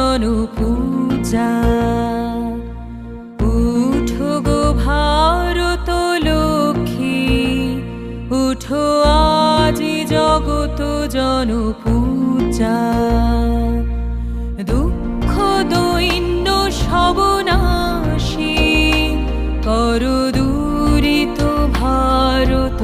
জনপূজা। উঠো গো ভারত লক্ষ্মী, উঠো আজি জগত জনপূজা। দুঃখ দৈন্য সবনাশী, কর দূরিত ভারত।